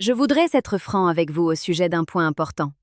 Je voudrais être franc avec vous au sujet d'un point important.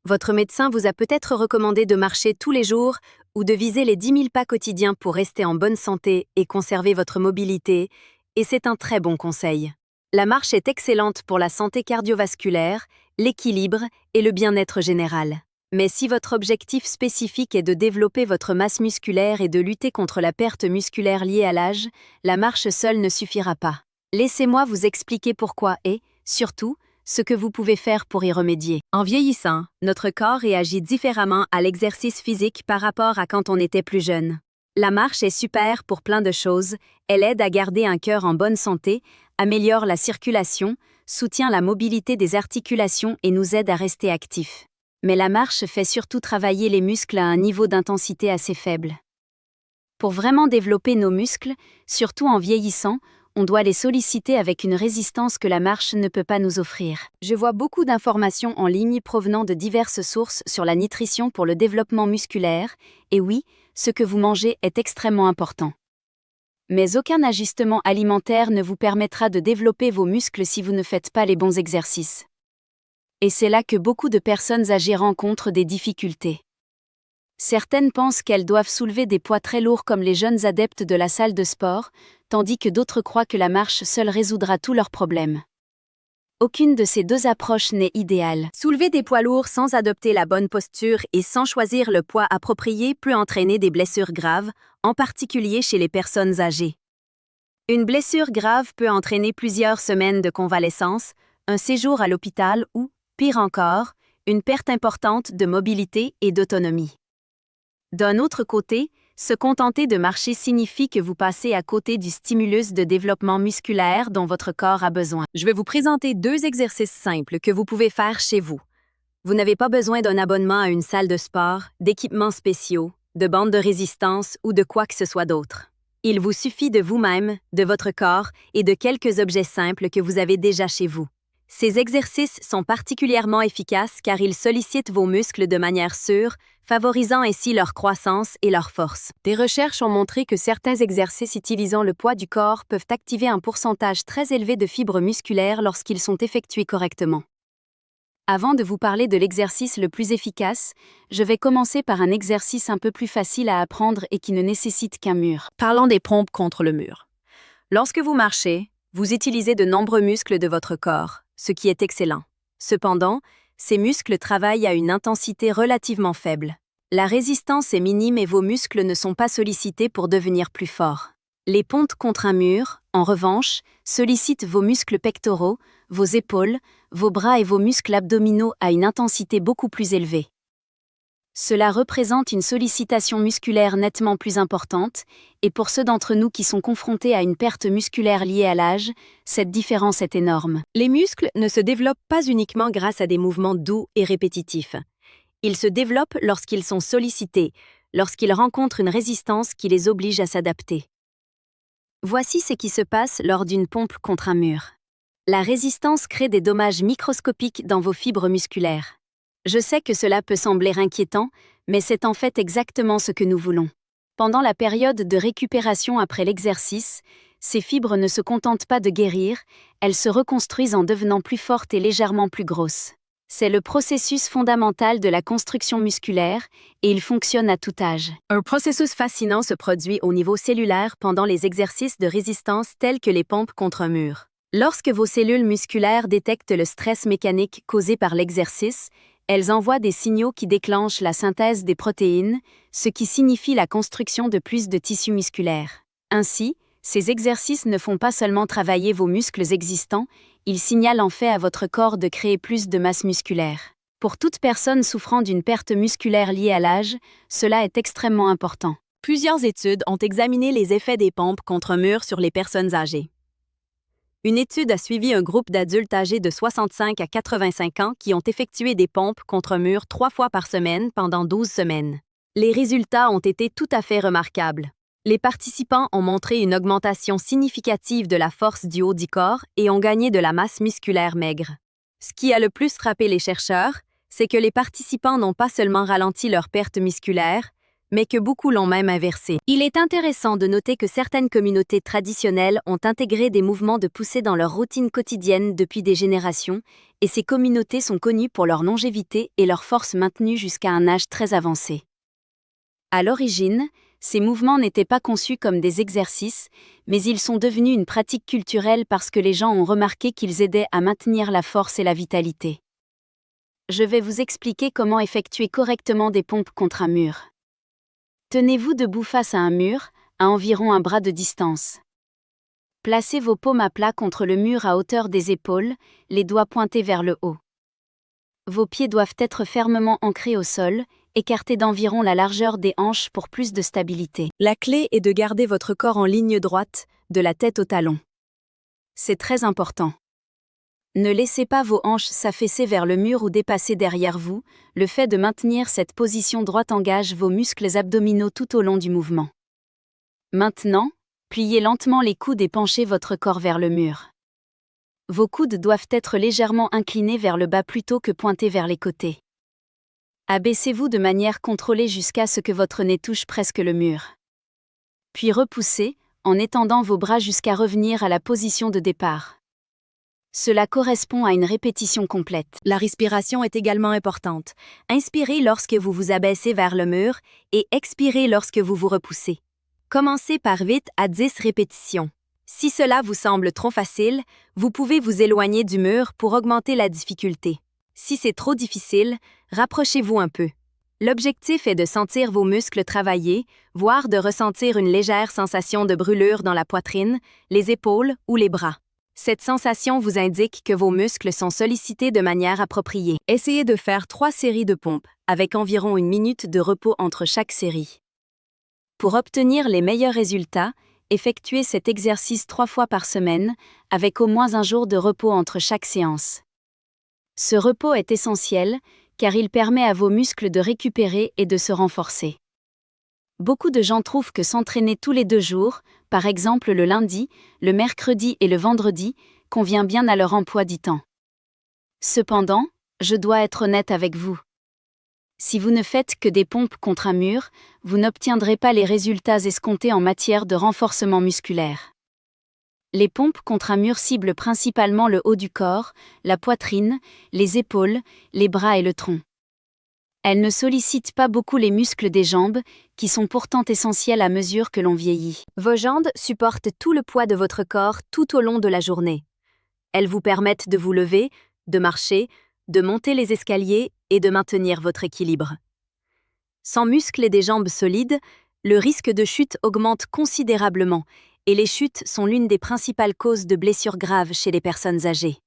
Votre médecin vous a peut-être recommandé de marcher tous les jours ou de viser les 10 000 pas quotidiens pour rester en bonne santé et conserver votre mobilité, et c'est un très bon conseil. La marche est excellente pour la santé cardiovasculaire, l'équilibre et le bien-être général. Mais si votre objectif spécifique est de développer votre masse musculaire et de lutter contre la perte musculaire liée à l'âge, la marche seule ne suffira pas. Laissez-moi vous expliquer pourquoi et, surtout, ce que vous pouvez faire pour y remédier. En vieillissant, notre corps réagit différemment à l'exercice physique par rapport à quand on était plus jeune. La marche est super pour plein de choses, elle aide à garder un cœur en bonne santé, améliore la circulation, soutient la mobilité des articulations et nous aide à rester actifs. Mais la marche fait surtout travailler les muscles à un niveau d'intensité assez faible. Pour vraiment développer nos muscles, surtout en vieillissant, on doit les solliciter avec une résistance que la marche ne peut pas nous offrir. Je vois beaucoup d'informations en ligne provenant de diverses sources sur la nutrition pour le développement musculaire, et oui, ce que vous mangez est extrêmement important. Mais aucun ajustement alimentaire ne vous permettra de développer vos muscles si vous ne faites pas les bons exercices. Et c'est là que beaucoup de personnes âgées rencontrent des difficultés. Certaines pensent qu'elles doivent soulever des poids très lourds comme les jeunes adeptes de la salle de sport, tandis que d'autres croient que la marche seule résoudra tous leurs problèmes. Aucune de ces deux approches n'est idéale. Soulever des poids lourds sans adopter la bonne posture et sans choisir le poids approprié peut entraîner des blessures graves, en particulier chez les personnes âgées. Une blessure grave peut entraîner plusieurs semaines de convalescence, un séjour à l'hôpital ou, pire encore, une perte importante de mobilité et d'autonomie. D'un autre côté, se contenter de marcher signifie que vous passez à côté du stimulus de développement musculaire dont votre corps a besoin. Je vais vous présenter 2 exercices simples que vous pouvez faire chez vous. Vous n'avez pas besoin d'un abonnement à une salle de sport, d'équipements spéciaux, de bandes de résistance ou de quoi que ce soit d'autre. Il vous suffit de vous-même, de votre corps et de quelques objets simples que vous avez déjà chez vous. Ces exercices sont particulièrement efficaces car ils sollicitent vos muscles de manière sûre, favorisant ainsi leur croissance et leur force. Des recherches ont montré que certains exercices utilisant le poids du corps peuvent activer un pourcentage très élevé de fibres musculaires lorsqu'ils sont effectués correctement. Avant de vous parler de l'exercice le plus efficace, je vais commencer par un exercice un peu plus facile à apprendre et qui ne nécessite qu'un mur. Parlons des pompes contre le mur. Lorsque vous marchez, vous utilisez de nombreux muscles de votre corps, ce qui est excellent. Cependant, ces muscles travaillent à une intensité relativement faible. La résistance est minime et vos muscles ne sont pas sollicités pour devenir plus forts. Les pompes contre un mur, en revanche, sollicitent vos muscles pectoraux, vos épaules, vos bras et vos muscles abdominaux à une intensité beaucoup plus élevée. Cela représente une sollicitation musculaire nettement plus importante, et pour ceux d'entre nous qui sont confrontés à une perte musculaire liée à l'âge, cette différence est énorme. Les muscles ne se développent pas uniquement grâce à des mouvements doux et répétitifs. Ils se développent lorsqu'ils sont sollicités, lorsqu'ils rencontrent une résistance qui les oblige à s'adapter. Voici ce qui se passe lors d'une pompe contre un mur. La résistance crée des dommages microscopiques dans vos fibres musculaires. Je sais que cela peut sembler inquiétant, mais c'est en fait exactement ce que nous voulons. Pendant la période de récupération après l'exercice, ces fibres ne se contentent pas de guérir, elles se reconstruisent en devenant plus fortes et légèrement plus grosses. C'est le processus fondamental de la construction musculaire et il fonctionne à tout âge. Un processus fascinant se produit au niveau cellulaire pendant les exercices de résistance tels que les pompes contre un mur. Lorsque vos cellules musculaires détectent le stress mécanique causé par l'exercice, elles envoient des signaux qui déclenchent la synthèse des protéines, ce qui signifie la construction de plus de tissus musculaires. Ainsi, ces exercices ne font pas seulement travailler vos muscles existants, ils signalent en fait à votre corps de créer plus de masse musculaire. Pour toute personne souffrant d'une perte musculaire liée à l'âge, cela est extrêmement important. Plusieurs études ont examiné les effets des pompes contre un mur sur les personnes âgées. Une étude a suivi un groupe d'adultes âgés de 65 à 85 ans qui ont effectué des pompes contre un mur 3 fois par semaine pendant 12 semaines. Les résultats ont été tout à fait remarquables. Les participants ont montré une augmentation significative de la force du haut du corps et ont gagné de la masse musculaire maigre. Ce qui a le plus frappé les chercheurs, c'est que les participants n'ont pas seulement ralenti leur perte musculaire, mais que beaucoup l'ont même inversé. Il est intéressant de noter que certaines communautés traditionnelles ont intégré des mouvements de poussée dans leur routine quotidienne depuis des générations, et ces communautés sont connues pour leur longévité et leur force maintenue jusqu'à un âge très avancé. À l'origine, ces mouvements n'étaient pas conçus comme des exercices, mais ils sont devenus une pratique culturelle parce que les gens ont remarqué qu'ils aidaient à maintenir la force et la vitalité. Je vais vous expliquer comment effectuer correctement des pompes contre un mur. Tenez-vous debout face à un mur, à environ un bras de distance. Placez vos paumes à plat contre le mur à hauteur des épaules, les doigts pointés vers le haut. Vos pieds doivent être fermement ancrés au sol, écartés d'environ la largeur des hanches pour plus de stabilité. La clé est de garder votre corps en ligne droite, de la tête au talon. C'est très important. Ne laissez pas vos hanches s'affaisser vers le mur ou dépasser derrière vous, le fait de maintenir cette position droite engage vos muscles abdominaux tout au long du mouvement. Maintenant, pliez lentement les coudes et penchez votre corps vers le mur. Vos coudes doivent être légèrement inclinés vers le bas plutôt que pointés vers les côtés. Abaissez-vous de manière contrôlée jusqu'à ce que votre nez touche presque le mur. Puis repoussez, en étendant vos bras jusqu'à revenir à la position de départ. Cela correspond à une répétition complète. La respiration est également importante. Inspirez lorsque vous vous abaissez vers le mur et expirez lorsque vous vous repoussez. Commencez par 8 à 10 répétitions. Si cela vous semble trop facile, vous pouvez vous éloigner du mur pour augmenter la difficulté. Si c'est trop difficile, rapprochez-vous un peu. L'objectif est de sentir vos muscles travailler, voire de ressentir une légère sensation de brûlure dans la poitrine, les épaules ou les bras. Cette sensation vous indique que vos muscles sont sollicités de manière appropriée. Essayez de faire 3 séries de pompes, avec environ 1 minute de repos entre chaque série. Pour obtenir les meilleurs résultats, effectuez cet exercice 3 fois par semaine, avec au moins un jour de repos entre chaque séance. Ce repos est essentiel, car il permet à vos muscles de récupérer et de se renforcer. Beaucoup de gens trouvent que s'entraîner tous les 2 jours, par exemple le lundi, le mercredi et le vendredi, convient bien à leur emploi du temps. Cependant, je dois être honnête avec vous. Si vous ne faites que des pompes contre un mur, vous n'obtiendrez pas les résultats escomptés en matière de renforcement musculaire. Les pompes contre un mur ciblent principalement le haut du corps, la poitrine, les épaules, les bras et le tronc. Elles ne sollicitent pas beaucoup les muscles des jambes, qui sont pourtant essentiels à mesure que l'on vieillit. Vos jambes supportent tout le poids de votre corps tout au long de la journée. Elles vous permettent de vous lever, de marcher, de monter les escaliers et de maintenir votre équilibre. Sans muscles et des jambes solides, le risque de chute augmente considérablement et les chutes sont l'une des principales causes de blessures graves chez les personnes âgées.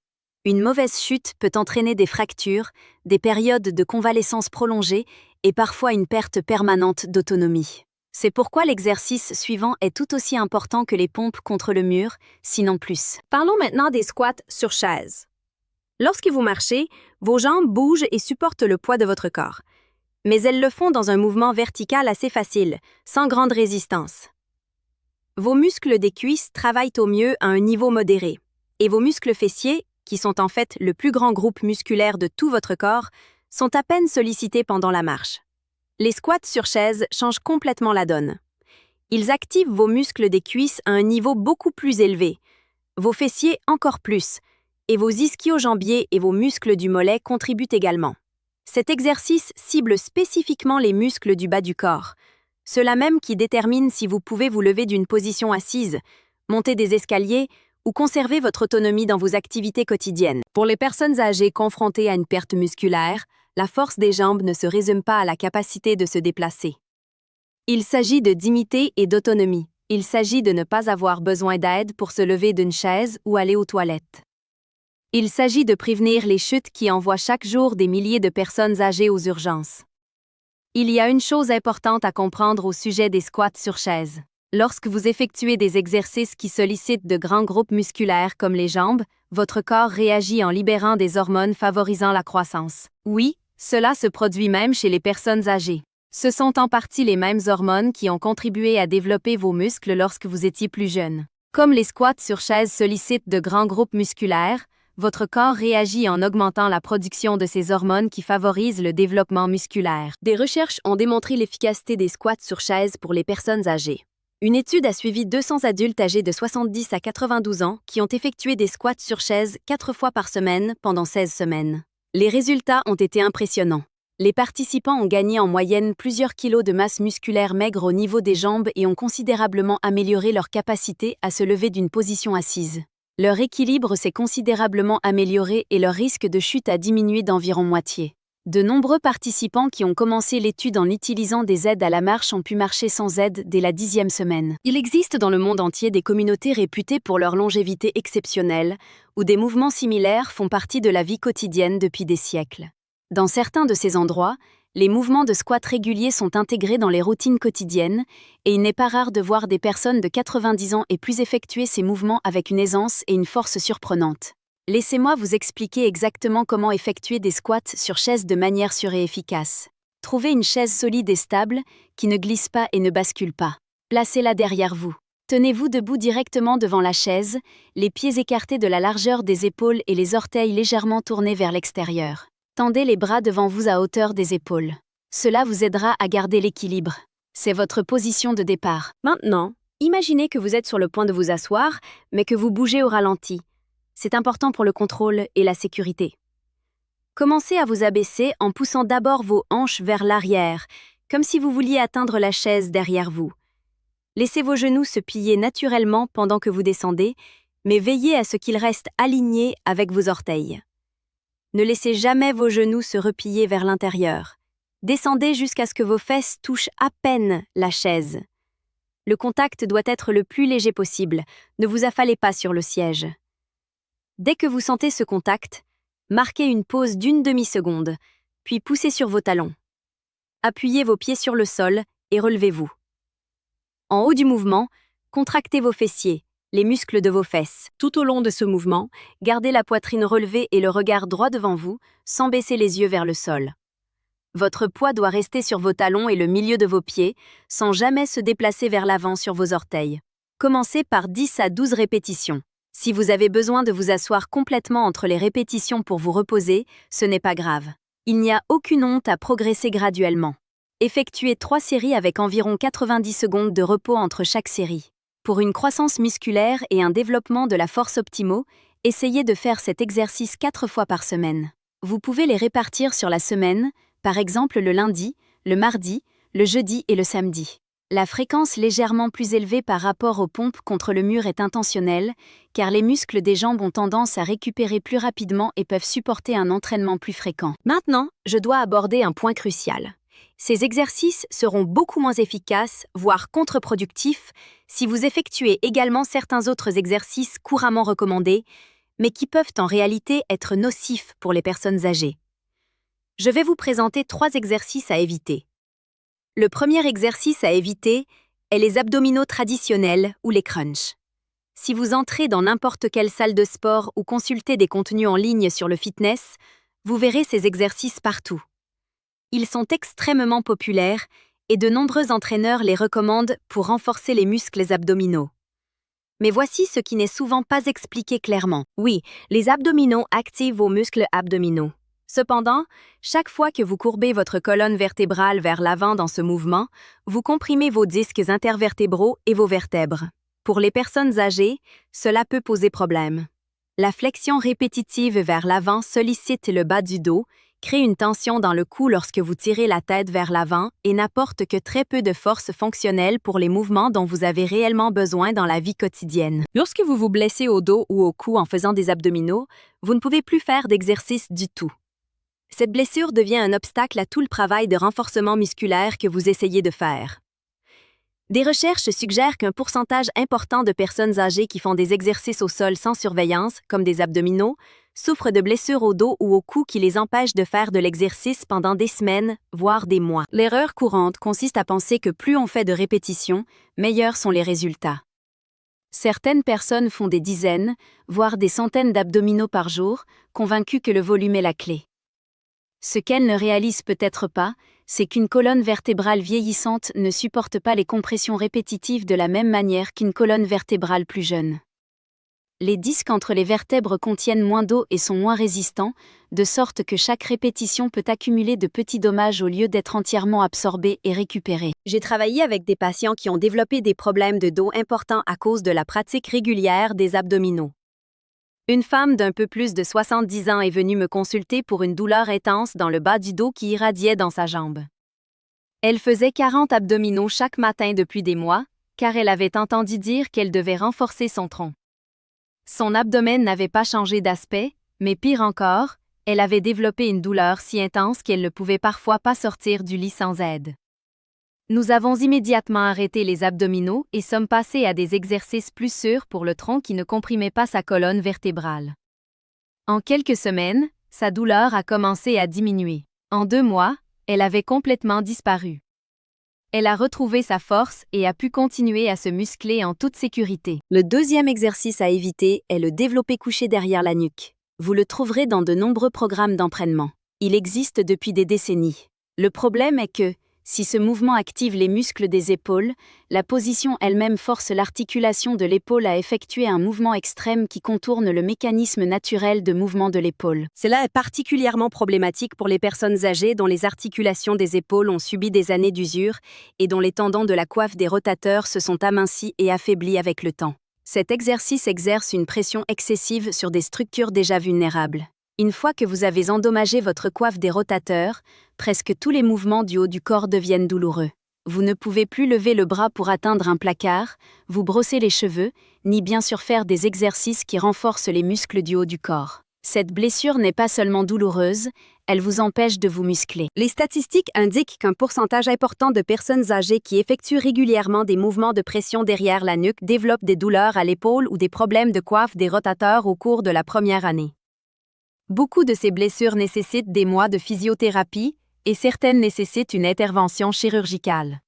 Une mauvaise chute peut entraîner des fractures, des périodes de convalescence prolongées et parfois une perte permanente d'autonomie. C'est pourquoi l'exercice suivant est tout aussi important que les pompes contre le mur, sinon plus. Parlons maintenant des squats sur chaise. Lorsque vous marchez, vos jambes bougent et supportent le poids de votre corps. Mais elles le font dans un mouvement vertical assez facile, sans grande résistance. Vos muscles des cuisses travaillent au mieux à un niveau modéré, et vos muscles fessiers, qui sont en fait le plus grand groupe musculaire de tout votre corps, sont à peine sollicités pendant la marche. Les squats sur chaise changent complètement la donne. Ils activent vos muscles des cuisses à un niveau beaucoup plus élevé, vos fessiers encore plus, et vos ischio-jambiers et vos muscles du mollet contribuent également. Cet exercice cible spécifiquement les muscles du bas du corps, ceux-là même qui déterminent si vous pouvez vous lever d'une position assise, monter des escaliers ou conserver votre autonomie dans vos activités quotidiennes. Pour les personnes âgées confrontées à une perte musculaire, la force des jambes ne se résume pas à la capacité de se déplacer. Il s'agit de dignité et d'autonomie. Il s'agit de ne pas avoir besoin d'aide pour se lever d'une chaise ou aller aux toilettes. Il s'agit de prévenir les chutes qui envoient chaque jour des milliers de personnes âgées aux urgences. Il y a une chose importante à comprendre au sujet des squats sur chaise. Lorsque vous effectuez des exercices qui sollicitent de grands groupes musculaires comme les jambes, votre corps réagit en libérant des hormones favorisant la croissance. Oui, cela se produit même chez les personnes âgées. Ce sont en partie les mêmes hormones qui ont contribué à développer vos muscles lorsque vous étiez plus jeune. Comme les squats sur chaise sollicitent de grands groupes musculaires, Votre corps réagit en augmentant la production de ces hormones qui favorisent le développement musculaire. Des recherches ont démontré l'efficacité des squats sur chaise pour les personnes âgées. Une étude a suivi 200 adultes âgés de 70 à 92 ans qui ont effectué des squats sur chaise 4 fois par semaine pendant 16 semaines. Les résultats ont été impressionnants. Les participants ont gagné en moyenne plusieurs kilos de masse musculaire maigre au niveau des jambes et ont considérablement amélioré leur capacité à se lever d'une position assise. Leur équilibre s'est considérablement amélioré et leur risque de chute a diminué d'environ moitié. De nombreux participants qui ont commencé l'étude en utilisant des aides à la marche ont pu marcher sans aide dès la 10e semaine. Il existe dans le monde entier des communautés réputées pour leur longévité exceptionnelle, où des mouvements similaires font partie de la vie quotidienne depuis des siècles. Dans certains de ces endroits, les mouvements de squat réguliers sont intégrés dans les routines quotidiennes et il n'est pas rare de voir des personnes de 90 ans et plus effectuer ces mouvements avec une aisance et une force surprenantes. Laissez-moi vous expliquer exactement comment effectuer des squats sur chaise de manière sûre et efficace. Trouvez une chaise solide et stable qui ne glisse pas et ne bascule pas. Placez-la derrière vous. Tenez-vous debout directement devant la chaise, les pieds écartés de la largeur des épaules et les orteils légèrement tournés vers l'extérieur. Tendez les bras devant vous à hauteur des épaules. Cela vous aidera à garder l'équilibre. C'est votre position de départ. Maintenant, imaginez que vous êtes sur le point de vous asseoir, mais que vous bougez au ralenti. C'est important pour le contrôle et la sécurité. Commencez à vous abaisser en poussant d'abord vos hanches vers l'arrière, comme si vous vouliez atteindre la chaise derrière vous. Laissez vos genoux se plier naturellement pendant que vous descendez, mais veillez à ce qu'ils restent alignés avec vos orteils. Ne laissez jamais vos genoux se replier vers l'intérieur. Descendez jusqu'à ce que vos fesses touchent à peine la chaise. Le contact doit être le plus léger possible, ne vous affalez pas sur le siège. Dès que vous sentez ce contact, marquez une pause d'une demi-seconde, puis poussez sur vos talons. Appuyez vos pieds sur le sol et relevez-vous. En haut du mouvement, contractez vos fessiers, les muscles de vos fesses. Tout au long de ce mouvement, gardez la poitrine relevée et le regard droit devant vous, sans baisser les yeux vers le sol. Votre poids doit rester sur vos talons et le milieu de vos pieds, sans jamais se déplacer vers l'avant sur vos orteils. Commencez par 10 à 12 répétitions. Si vous avez besoin de vous asseoir complètement entre les répétitions pour vous reposer, ce n'est pas grave. Il n'y a aucune honte à progresser graduellement. Effectuez 3 séries avec environ 90 secondes de repos entre chaque série. Pour une croissance musculaire et un développement de la force optimaux, essayez de faire cet exercice 4 fois par semaine. Vous pouvez les répartir sur la semaine, par exemple le lundi, le mardi, le jeudi et le samedi. La fréquence légèrement plus élevée par rapport aux pompes contre le mur est intentionnelle, car les muscles des jambes ont tendance à récupérer plus rapidement et peuvent supporter un entraînement plus fréquent. Maintenant, je dois aborder un point crucial. Ces exercices seront beaucoup moins efficaces, voire contre-productifs, si vous effectuez également certains autres exercices couramment recommandés, mais qui peuvent en réalité être nocifs pour les personnes âgées. Je vais vous présenter 3 exercices à éviter. Le premier exercice à éviter est les abdominaux traditionnels ou les crunchs. Si vous entrez dans n'importe quelle salle de sport ou consultez des contenus en ligne sur le fitness, vous verrez ces exercices partout. Ils sont extrêmement populaires et de nombreux entraîneurs les recommandent pour renforcer les muscles abdominaux. Mais voici ce qui n'est souvent pas expliqué clairement. Oui, les abdominaux activent vos muscles abdominaux. Cependant, chaque fois que vous courbez votre colonne vertébrale vers l'avant dans ce mouvement, vous comprimez vos disques intervertébraux et vos vertèbres. Pour les personnes âgées, cela peut poser problème. La flexion répétitive vers l'avant sollicite le bas du dos, crée une tension dans le cou lorsque vous tirez la tête vers l'avant et n'apporte que très peu de force fonctionnelle pour les mouvements dont vous avez réellement besoin dans la vie quotidienne. Lorsque vous vous blessez au dos ou au cou en faisant des abdominaux, vous ne pouvez plus faire d'exercice du tout. Cette blessure devient un obstacle à tout le travail de renforcement musculaire que vous essayez de faire. Des recherches suggèrent qu'un pourcentage important de personnes âgées qui font des exercices au sol sans surveillance, comme des abdominaux, souffrent de blessures au dos ou au cou qui les empêchent de faire de l'exercice pendant des semaines, voire des mois. L'erreur courante consiste à penser que plus on fait de répétitions, meilleurs sont les résultats. Certaines personnes font des dizaines, voire des centaines d'abdominaux par jour, convaincues que le volume est la clé. Ce qu'elles ne réalisent peut-être pas, c'est qu'une colonne vertébrale vieillissante ne supporte pas les compressions répétitives de la même manière qu'une colonne vertébrale plus jeune. Les disques entre les vertèbres contiennent moins d'eau et sont moins résistants, de sorte que chaque répétition peut accumuler de petits dommages au lieu d'être entièrement absorbé et récupéré. J'ai travaillé avec des patients qui ont développé des problèmes de dos importants à cause de la pratique régulière des abdominaux. Une femme d'un peu plus de 70 ans est venue me consulter pour une douleur intense dans le bas du dos qui irradiait dans sa jambe. Elle faisait 40 abdominaux chaque matin depuis des mois, car elle avait entendu dire qu'elle devait renforcer son tronc. Son abdomen n'avait pas changé d'aspect, mais pire encore, elle avait développé une douleur si intense qu'elle ne pouvait parfois pas sortir du lit sans aide. Nous avons immédiatement arrêté les abdominaux et sommes passés à des exercices plus sûrs pour le tronc qui ne comprimait pas sa colonne vertébrale. En quelques semaines, sa douleur a commencé à diminuer. En 2 mois, elle avait complètement disparu. Elle a retrouvé sa force et a pu continuer à se muscler en toute sécurité. Le deuxième exercice à éviter est le développé couché derrière la nuque. Vous le trouverez dans de nombreux programmes d'entraînement. Il existe depuis des décennies. Le problème est que, si ce mouvement active les muscles des épaules, la position elle-même force l'articulation de l'épaule à effectuer un mouvement extrême qui contourne le mécanisme naturel de mouvement de l'épaule. Cela est particulièrement problématique pour les personnes âgées dont les articulations des épaules ont subi des années d'usure et dont les tendons de la coiffe des rotateurs se sont amincis et affaiblis avec le temps. Cet exercice exerce une pression excessive sur des structures déjà vulnérables. Une fois que vous avez endommagé votre coiffe des rotateurs, presque tous les mouvements du haut du corps deviennent douloureux. Vous ne pouvez plus lever le bras pour atteindre un placard, vous brosser les cheveux, ni bien sûr faire des exercices qui renforcent les muscles du haut du corps. Cette blessure n'est pas seulement douloureuse, elle vous empêche de vous muscler. Les statistiques indiquent qu'un pourcentage important de personnes âgées qui effectuent régulièrement des mouvements de pression derrière la nuque développent des douleurs à l'épaule ou des problèmes de coiffe des rotateurs au cours de la première année. Beaucoup de ces blessures nécessitent des mois de physiothérapie et certaines nécessitent une intervention chirurgicale.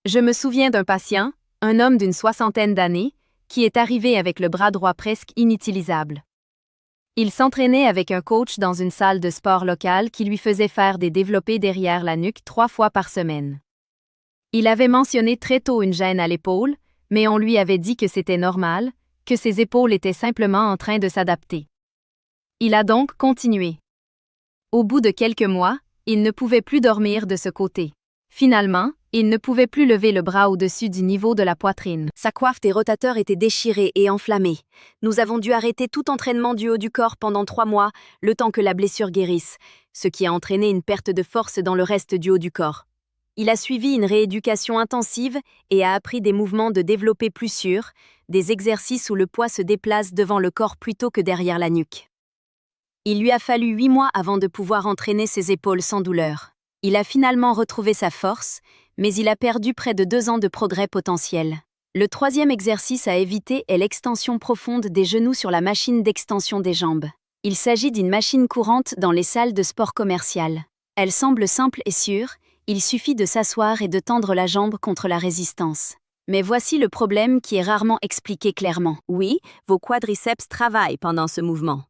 Je me souviens d'un patient, un homme d'une 60aine d'années, qui est arrivé avec le bras droit presque inutilisable. Il s'entraînait avec un coach dans une salle de sport locale qui lui faisait faire des développés derrière la nuque 3 fois par semaine. Il avait mentionné très tôt une gêne à l'épaule, mais on lui avait dit que c'était normal, que ses épaules étaient simplement en train de s'adapter. Il a donc continué. Au bout de quelques mois, il ne pouvait plus dormir de ce côté. Finalement, il ne pouvait plus lever le bras au-dessus du niveau de la poitrine. Sa coiffe des rotateurs était déchirée et enflammée. Nous avons dû arrêter tout entraînement du haut du corps pendant 3 mois, le temps que la blessure guérisse, ce qui a entraîné une perte de force dans le reste du haut du corps. Il a suivi une rééducation intensive et a appris des mouvements de développé plus sûrs, des exercices où le poids se déplace devant le corps plutôt que derrière la nuque. Il lui a fallu 8 mois avant de pouvoir entraîner ses épaules sans douleur. Il a finalement retrouvé sa force, mais il a perdu près de 2 ans de progrès potentiel. Le troisième exercice à éviter est l'extension profonde des genoux sur la machine d'extension des jambes. Il s'agit d'une machine courante dans les salles de sport commerciales. Elle semble simple et sûre, il suffit de s'asseoir et de tendre la jambe contre la résistance. Mais voici le problème qui est rarement expliqué clairement. Oui, vos quadriceps travaillent pendant ce mouvement.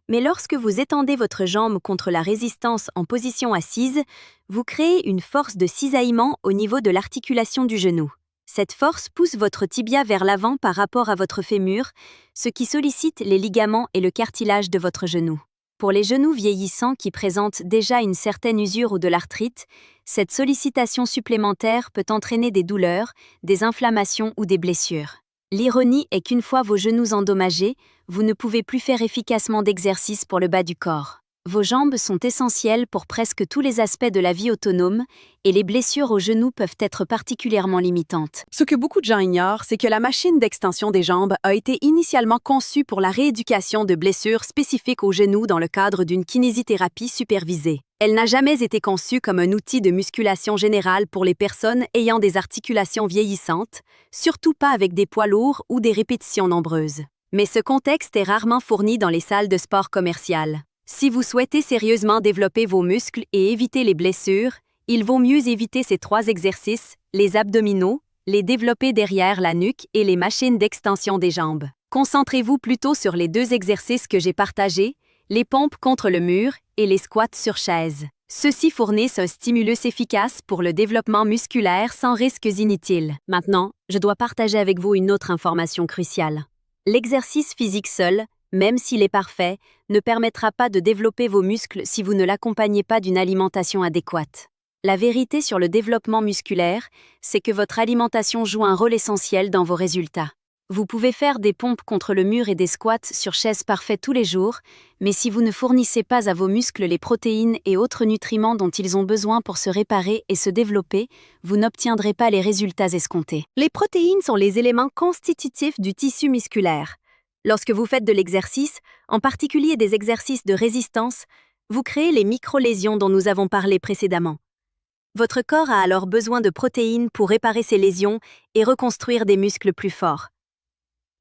Mais lorsque vous étendez votre jambe contre la résistance en position assise, vous créez une force de cisaillement au niveau de l'articulation du genou. Cette force pousse votre tibia vers l'avant par rapport à votre fémur, ce qui sollicite les ligaments et le cartilage de votre genou. Pour les genoux vieillissants qui présentent déjà une certaine usure ou de l'arthrite, cette sollicitation supplémentaire peut entraîner des douleurs, des inflammations ou des blessures. L'ironie est qu'une fois vos genoux endommagés, vous ne pouvez plus faire efficacement d'exercice pour le bas du corps. Vos jambes sont essentielles pour presque tous les aspects de la vie autonome et les blessures aux genoux peuvent être particulièrement limitantes. Ce que beaucoup de gens ignorent, c'est que la machine d'extension des jambes a été initialement conçue pour la rééducation de blessures spécifiques aux genoux dans le cadre d'une kinésithérapie supervisée. Elle n'a jamais été conçue comme un outil de musculation générale pour les personnes ayant des articulations vieillissantes, surtout pas avec des poids lourds ou des répétitions nombreuses. Mais ce contexte est rarement fourni dans les salles de sport commerciales. Si vous souhaitez sérieusement développer vos muscles et éviter les blessures, il vaut mieux éviter ces 3 exercices, les abdominaux, les développés derrière la nuque et les machines d'extension des jambes. Concentrez-vous plutôt sur les 2 exercices que j'ai partagés, les pompes contre le mur et les squats sur chaise. Ceux-ci fournissent un stimulus efficace pour le développement musculaire sans risques inutiles. Maintenant, je dois partager avec vous une autre information cruciale. L'exercice physique seul, même s'il est parfait, ne permettra pas de développer vos muscles si vous ne l'accompagnez pas d'une alimentation adéquate. La vérité sur le développement musculaire, c'est que votre alimentation joue un rôle essentiel dans vos résultats. Vous pouvez faire des pompes contre le mur et des squats sur chaise parfaite tous les jours, mais si vous ne fournissez pas à vos muscles les protéines et autres nutriments dont ils ont besoin pour se réparer et se développer, vous n'obtiendrez pas les résultats escomptés. Les protéines sont les éléments constitutifs du tissu musculaire. Lorsque vous faites de l'exercice, en particulier des exercices de résistance, vous créez les micro-lésions dont nous avons parlé précédemment. Votre corps a alors besoin de protéines pour réparer ces lésions et reconstruire des muscles plus forts.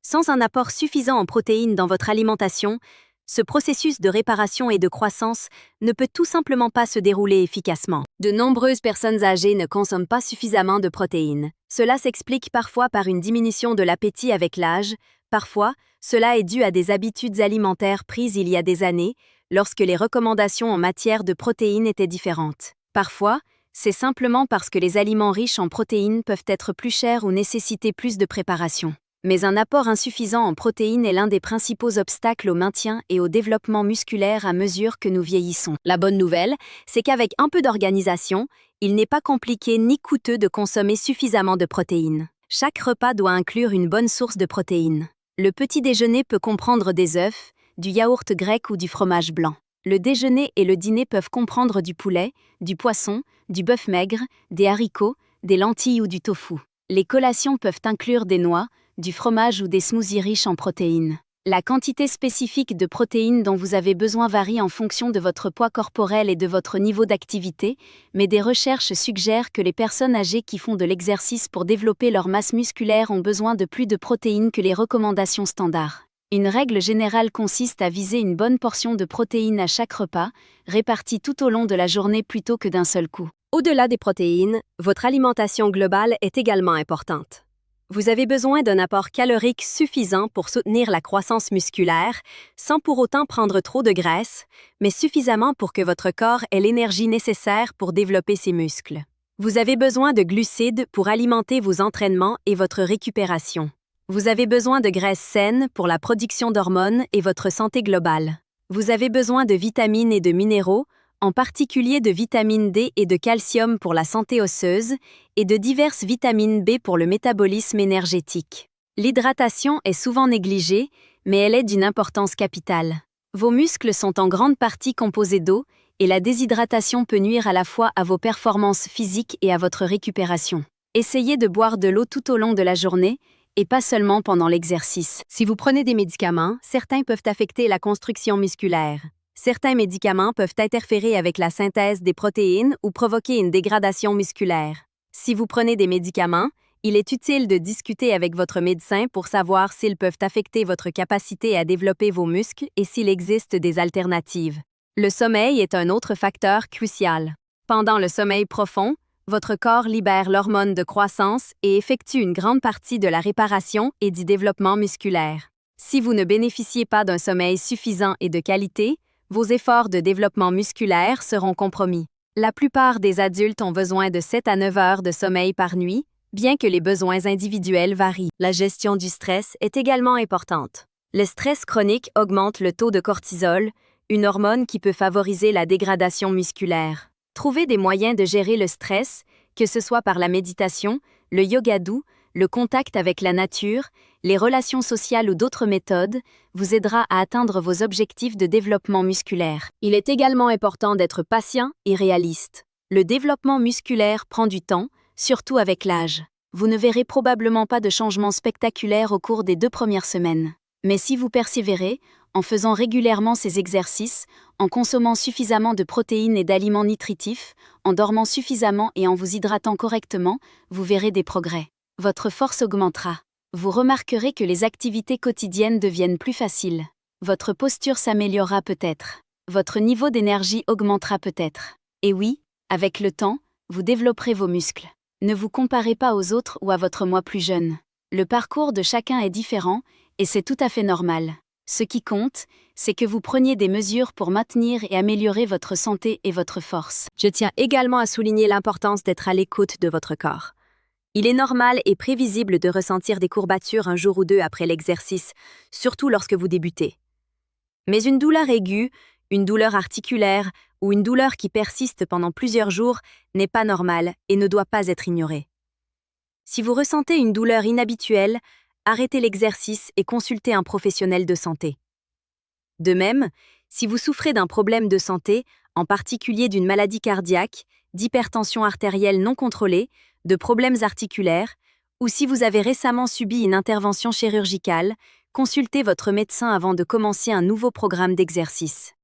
Sans un apport suffisant en protéines dans votre alimentation, ce processus de réparation et de croissance ne peut tout simplement pas se dérouler efficacement. De nombreuses personnes âgées ne consomment pas suffisamment de protéines. Cela s'explique parfois par une diminution de l'appétit avec l'âge, parfois, cela est dû à des habitudes alimentaires prises il y a des années, lorsque les recommandations en matière de protéines étaient différentes. Parfois, c'est simplement parce que les aliments riches en protéines peuvent être plus chers ou nécessiter plus de préparation. Mais un apport insuffisant en protéines est l'un des principaux obstacles au maintien et au développement musculaire à mesure que nous vieillissons. La bonne nouvelle, c'est qu'avec un peu d'organisation, il n'est pas compliqué ni coûteux de consommer suffisamment de protéines. Chaque repas doit inclure une bonne source de protéines. Le petit déjeuner peut comprendre des œufs, du yaourt grec ou du fromage blanc. Le déjeuner et le dîner peuvent comprendre du poulet, du poisson, du bœuf maigre, des haricots, des lentilles ou du tofu. Les collations peuvent inclure des noix, du fromage ou des smoothies riches en protéines. La quantité spécifique de protéines dont vous avez besoin varie en fonction de votre poids corporel et de votre niveau d'activité, mais des recherches suggèrent que les personnes âgées qui font de l'exercice pour développer leur masse musculaire ont besoin de plus de protéines que les recommandations standards. Une règle générale consiste à viser une bonne portion de protéines à chaque repas, répartie tout au long de la journée plutôt que d'un seul coup. Au-delà des protéines, votre alimentation globale est également importante. Vous avez besoin d'un apport calorique suffisant pour soutenir la croissance musculaire, sans pour autant prendre trop de graisse, mais suffisamment pour que votre corps ait l'énergie nécessaire pour développer ses muscles. Vous avez besoin de glucides pour alimenter vos entraînements et votre récupération. Vous avez besoin de graisses saines pour la production d'hormones et votre santé globale. Vous avez besoin de vitamines et de minéraux, en particulier de vitamine D et de calcium pour la santé osseuse, et de diverses vitamines B pour le métabolisme énergétique. L'hydratation est souvent négligée, mais elle est d'une importance capitale. Vos muscles sont en grande partie composés d'eau, et la déshydratation peut nuire à la fois à vos performances physiques et à votre récupération. Essayez de boire de l'eau tout au long de la journée, et pas seulement pendant l'exercice. Si vous prenez des médicaments, certains peuvent affecter la construction musculaire. Certains médicaments peuvent interférer avec la synthèse des protéines ou provoquer une dégradation musculaire. Si vous prenez des médicaments, il est utile de discuter avec votre médecin pour savoir s'ils peuvent affecter votre capacité à développer vos muscles et s'il existe des alternatives. Le sommeil est un autre facteur crucial. Pendant le sommeil profond, votre corps libère l'hormone de croissance et effectue une grande partie de la réparation et du développement musculaire. Si vous ne bénéficiez pas d'un sommeil suffisant et de qualité, vos efforts de développement musculaire seront compromis. La plupart des adultes ont besoin de 7 à 9 heures de sommeil par nuit, bien que les besoins individuels varient. La gestion du stress est également importante. Le stress chronique augmente le taux de cortisol, une hormone qui peut favoriser la dégradation musculaire. Trouvez des moyens de gérer le stress, que ce soit par la méditation, le yoga doux, le contact avec la nature, les relations sociales ou d'autres méthodes, vous aidera à atteindre vos objectifs de développement musculaire. Il est également important d'être patient et réaliste. Le développement musculaire prend du temps, surtout avec l'âge. Vous ne verrez probablement pas de changement spectaculaire au cours des 2 premières semaines. Mais si vous persévérez, en faisant régulièrement ces exercices, en consommant suffisamment de protéines et d'aliments nutritifs, en dormant suffisamment et en vous hydratant correctement, vous verrez des progrès. Votre force augmentera. Vous remarquerez que les activités quotidiennes deviennent plus faciles. Votre posture s'améliorera peut-être. Votre niveau d'énergie augmentera peut-être. Et oui, avec le temps, vous développerez vos muscles. Ne vous comparez pas aux autres ou à votre moi plus jeune. Le parcours de chacun est différent, et c'est tout à fait normal. Ce qui compte, c'est que vous preniez des mesures pour maintenir et améliorer votre santé et votre force. Je tiens également à souligner l'importance d'être à l'écoute de votre corps. Il est normal et prévisible de ressentir des courbatures un jour ou deux après l'exercice, surtout lorsque vous débutez. Mais une douleur aiguë, une douleur articulaire ou une douleur qui persiste pendant plusieurs jours n'est pas normale et ne doit pas être ignorée. Si vous ressentez une douleur inhabituelle, arrêtez l'exercice et consultez un professionnel de santé. De même, si vous souffrez d'un problème de santé, en particulier d'une maladie cardiaque, d'hypertension artérielle non contrôlée, de problèmes articulaires, ou si vous avez récemment subi une intervention chirurgicale, consultez votre médecin avant de commencer un nouveau programme d'exercice.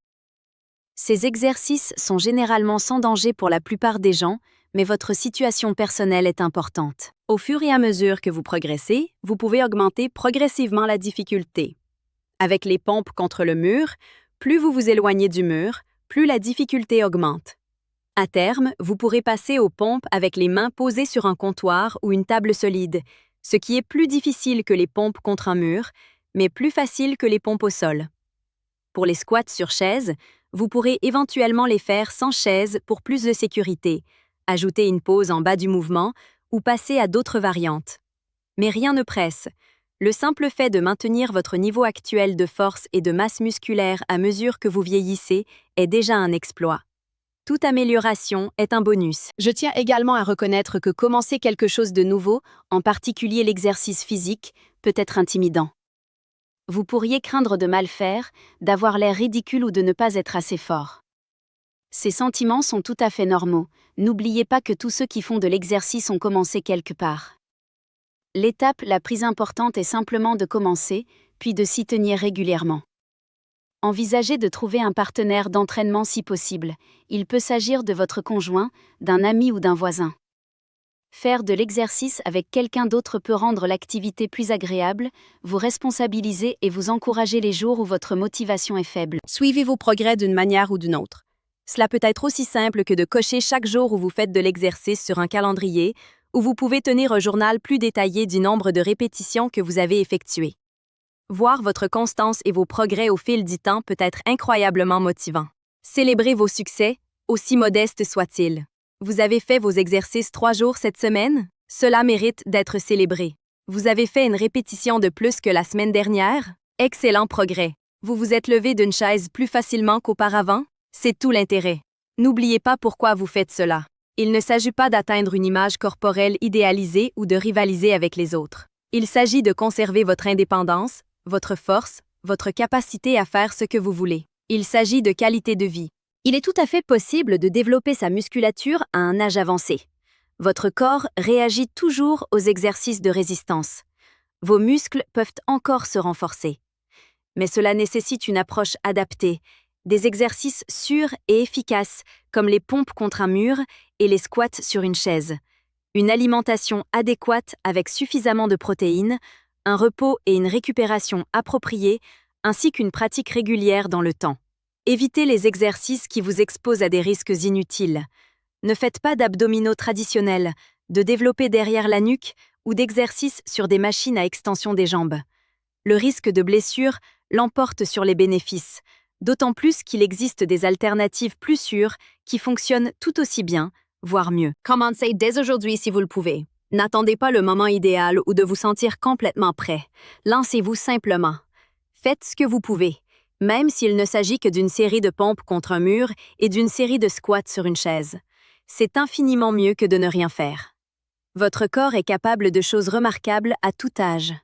Ces exercices sont généralement sans danger pour la plupart des gens, mais votre situation personnelle est importante. Au fur et à mesure que vous progressez, vous pouvez augmenter progressivement la difficulté. Avec les pompes contre le mur, plus vous vous éloignez du mur, plus la difficulté augmente. À terme, vous pourrez passer aux pompes avec les mains posées sur un comptoir ou une table solide, ce qui est plus difficile que les pompes contre un mur, mais plus facile que les pompes au sol. Pour les squats sur chaise, vous pourrez éventuellement les faire sans chaise pour plus de sécurité, ajouter une pause en bas du mouvement ou passer à d'autres variantes. Mais rien ne presse. Le simple fait de maintenir votre niveau actuel de force et de masse musculaire à mesure que vous vieillissez est déjà un exploit. Toute amélioration est un bonus. Je tiens également à reconnaître que commencer quelque chose de nouveau, en particulier l'exercice physique, peut être intimidant. Vous pourriez craindre de mal faire, d'avoir l'air ridicule ou de ne pas être assez fort. Ces sentiments sont tout à fait normaux. N'oubliez pas que tous ceux qui font de l'exercice ont commencé quelque part. L'étape la plus importante est simplement de commencer, puis de s'y tenir régulièrement. Envisagez de trouver un partenaire d'entraînement si possible. Il peut s'agir de votre conjoint, d'un ami ou d'un voisin. Faire de l'exercice avec quelqu'un d'autre peut rendre l'activité plus agréable, vous responsabiliser et vous encourager les jours où votre motivation est faible. Suivez vos progrès d'une manière ou d'une autre. Cela peut être aussi simple que de cocher chaque jour où vous faites de l'exercice sur un calendrier, ou vous pouvez tenir un journal plus détaillé du nombre de répétitions que vous avez effectuées. Voir votre constance et vos progrès au fil du temps peut être incroyablement motivant. Célébrez vos succès, aussi modestes soient-ils. Vous avez fait vos exercices 3 jours cette semaine? Cela mérite d'être célébré. Vous avez fait une répétition de plus que la semaine dernière? Excellent progrès. Vous vous êtes levé d'une chaise plus facilement qu'auparavant? C'est tout l'intérêt. N'oubliez pas pourquoi vous faites cela. Il ne s'agit pas d'atteindre une image corporelle idéalisée ou de rivaliser avec les autres. Il s'agit de conserver votre indépendance, votre force, votre capacité à faire ce que vous voulez. Il s'agit de qualité de vie. Il est tout à fait possible de développer sa musculature à un âge avancé. Votre corps réagit toujours aux exercices de résistance. Vos muscles peuvent encore se renforcer. Mais cela nécessite une approche adaptée, des exercices sûrs et efficaces comme les pompes contre un mur et les squats sur une chaise. Une alimentation adéquate avec suffisamment de protéines, un repos et une récupération appropriée, ainsi qu'une pratique régulière dans le temps. Évitez les exercices qui vous exposent à des risques inutiles. Ne faites pas d'abdominaux traditionnels, de développés derrière la nuque ou d'exercices sur des machines à extension des jambes. Le risque de blessure l'emporte sur les bénéfices, d'autant plus qu'il existe des alternatives plus sûres qui fonctionnent tout aussi bien, voire mieux. Commencez dès aujourd'hui si vous le pouvez. N'attendez pas le moment idéal ou de vous sentir complètement prêt. Lancez-vous simplement. Faites ce que vous pouvez, même s'il ne s'agit que d'une série de pompes contre un mur et d'une série de squats sur une chaise. C'est infiniment mieux que de ne rien faire. Votre corps est capable de choses remarquables à tout âge.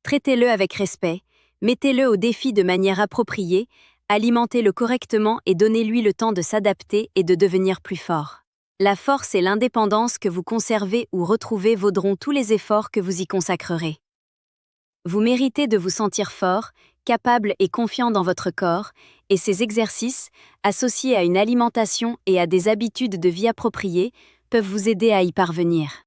Traitez-le avec respect, mettez-le au défi de manière appropriée, alimentez-le correctement et donnez-lui le temps de s'adapter et de devenir plus fort. La force et l'indépendance que vous conservez ou retrouvez vaudront tous les efforts que vous y consacrerez. Vous méritez de vous sentir fort, capable et confiant dans votre corps, et ces exercices, associés à une alimentation et à des habitudes de vie appropriées, peuvent vous aider à y parvenir.